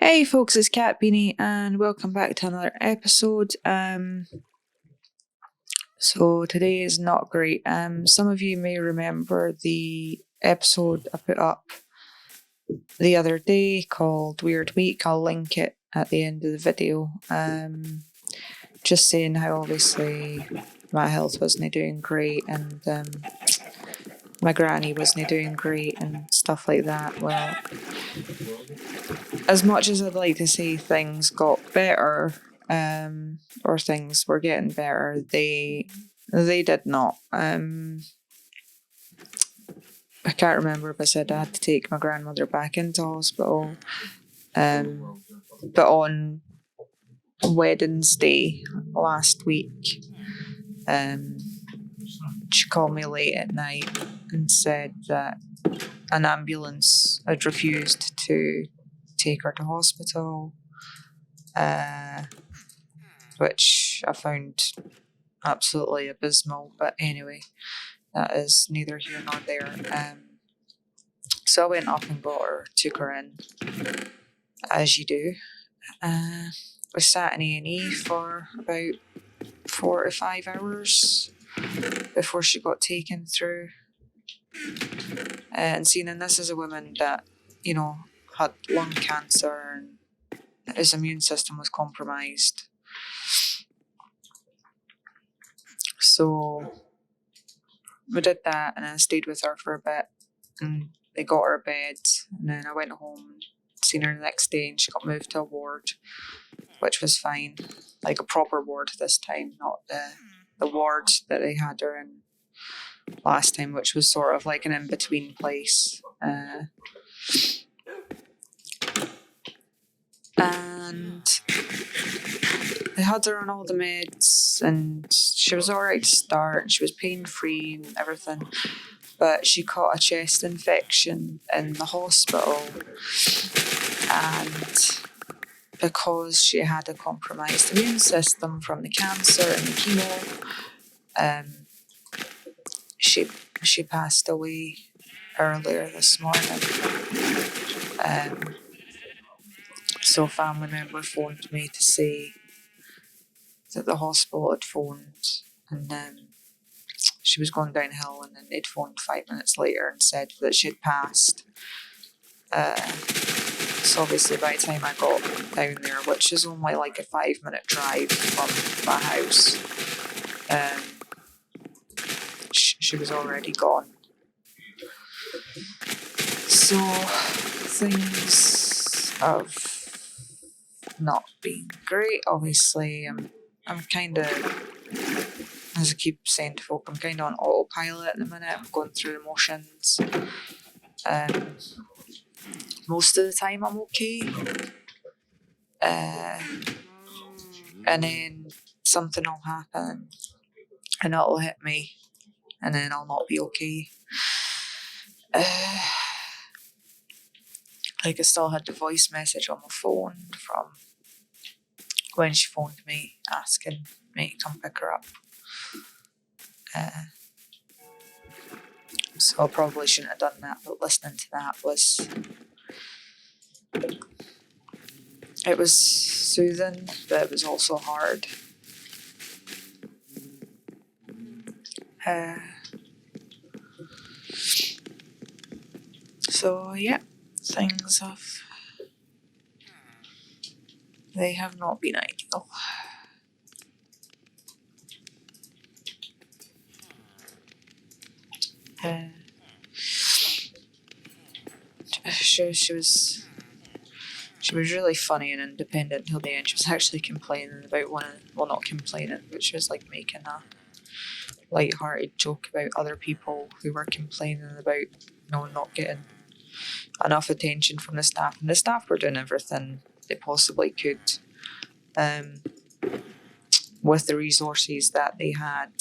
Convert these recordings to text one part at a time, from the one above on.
Hey folks, it's Kat.Beanie and welcome back to another episode. So today is not great. Some of you may remember the episode I put up the other day called Weird Week. I'll link it at the end of the video. Just saying how obviously my health wasn't doing great and my granny wasn't doing great and stuff like that. Well, as much as I'd like to say things got better, or things were getting better, they did not. I can't remember if I said I had to take my grandmother back into hospital. But on Wednesday last week, she called me late at night and said that an ambulance had refused to take her to hospital, which I found absolutely abysmal. But anyway, that is neither here nor there. So I went up and got her, took her in, as you do. We sat in A&E for about 4 to 5 hours before she got taken through. And this is a woman that, had lung cancer and his immune system was compromised. So we did that and I stayed with her for a bit and they got her a bed and then I went home, seen her the next day and she got moved to a ward, which was fine. Like a proper ward this time, not the ward that they had her in last time, which was sort of like an in-between place. And they had her on all the meds and she was alright to start. She was pain-free and everything. But she caught a chest infection in the hospital. And because she had a compromised immune system from the cancer and the chemo, she passed away earlier this morning. So a family member phoned me to say that the hospital had phoned and she was going downhill and then they'd phoned 5 minutes later and said that she'd passed. So obviously by the time I got down there, which is only like a 5-minute drive from my house, she was already gone. So things have not been great. Obviously, I'm kind of, as I keep saying to folk, I'm kind of on autopilot at the minute. I'm going through the motions. Most of the time I'm okay. And then something will happen and it'll hit me and then I'll not be okay. Like I still had the voice message on my phone from when she phoned me asking me to come pick her up. So I probably shouldn't have done that, but listening to that it was soothing, but it was also hard. So yeah, things they have not been ideal. She was really funny and independent until the end. She was actually complaining about not complaining, but she was like making a light-hearted joke about other people who were complaining about not getting enough attention from the staff, and the staff were doing everything they possibly could with the resources that they had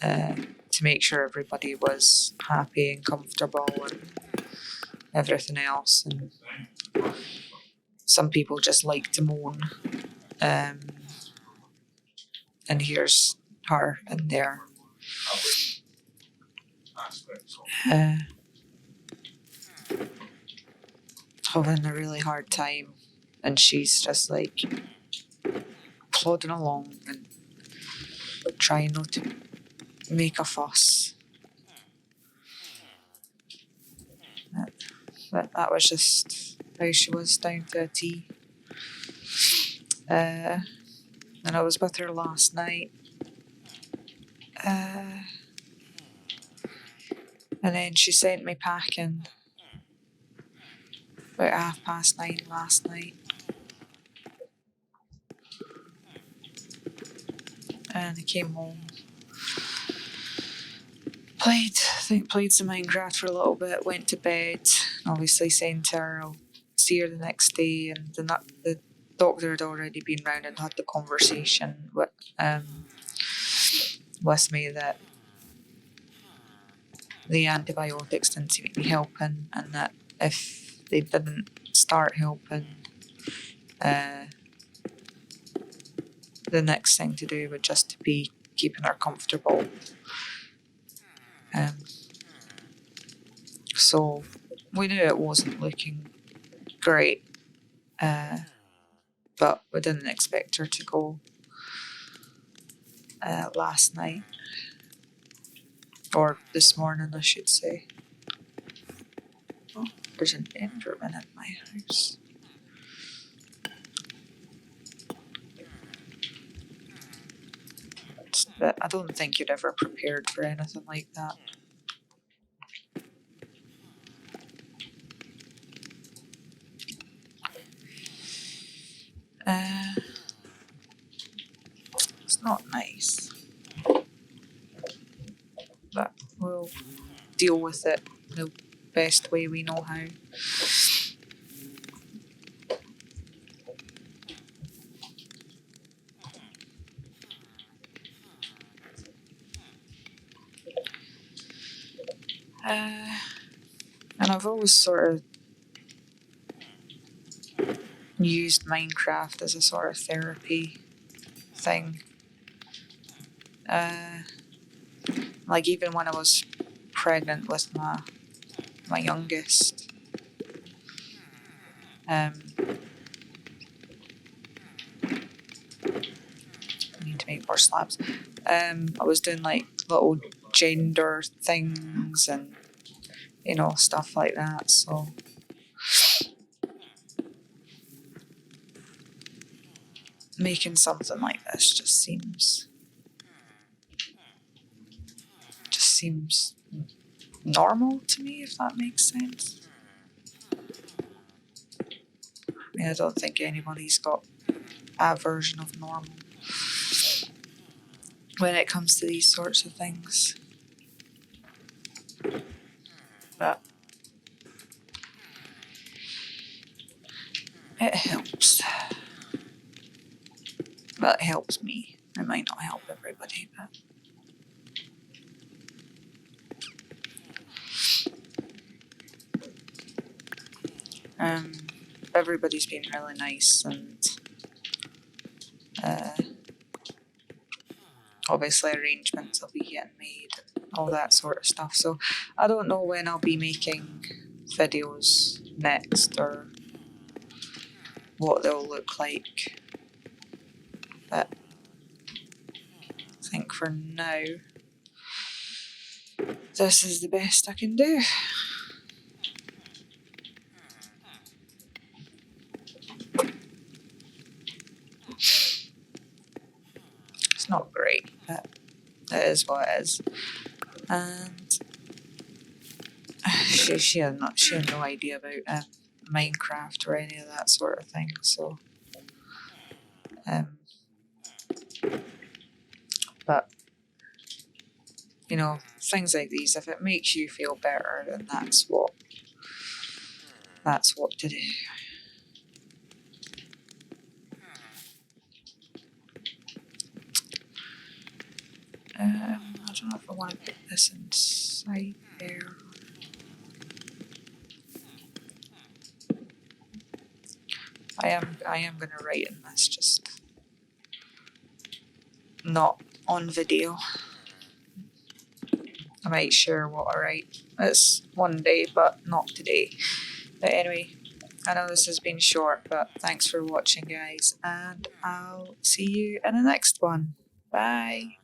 to make sure everybody was happy and comfortable and everything else. And some people just like to moan, and here's her in there. having a really hard time, and she's just like plodding along and trying not to make a fuss. That was just how she was, down to a T. And I was with her last night. And then she sent me packing about 9:30 last night. And I came home. Played some Minecraft for a little bit, went to bed, obviously saying to her I'll see her the next day, and the doctor had already been round and had the conversation with me that the antibiotics didn't seem to be helping, and that if they didn't start helping, the next thing to do would just be keeping her comfortable. So we knew it wasn't looking great, but we didn't expect her to go last night, or this morning I should say. Oh, there's an Enderman in my house. But I don't think you'd ever prepared for anything like that. It's not nice, but we'll deal with it the best way we know how. And I've always sort of used Minecraft as a sort of therapy thing. Like even when I was pregnant with my youngest, I need to make more slabs. I was doing like little gender things and stuff like that. So making something like this just seems normal to me, if that makes sense. I don't think anybody's got a version of normal when it comes to these sorts of things. But it helps. Well, it helps me. It might not help everybody, but everybody's been really nice, and obviously arrangements will be getting made and all that sort of stuff. So I don't know when I'll be making videos next or what they'll look like, but I think for now this is the best I can do. It's not great, but it is what it is. And she had no idea about Minecraft or any of that sort of thing. So, but things like these, if it makes you feel better, then that's what to do. I don't know if I want to put this inside there. I am going to write in this, just not on video. I might share what I write. It's one day, but not today. But anyway, I know this has been short, but thanks for watching, guys, and I'll see you in the next one. Bye.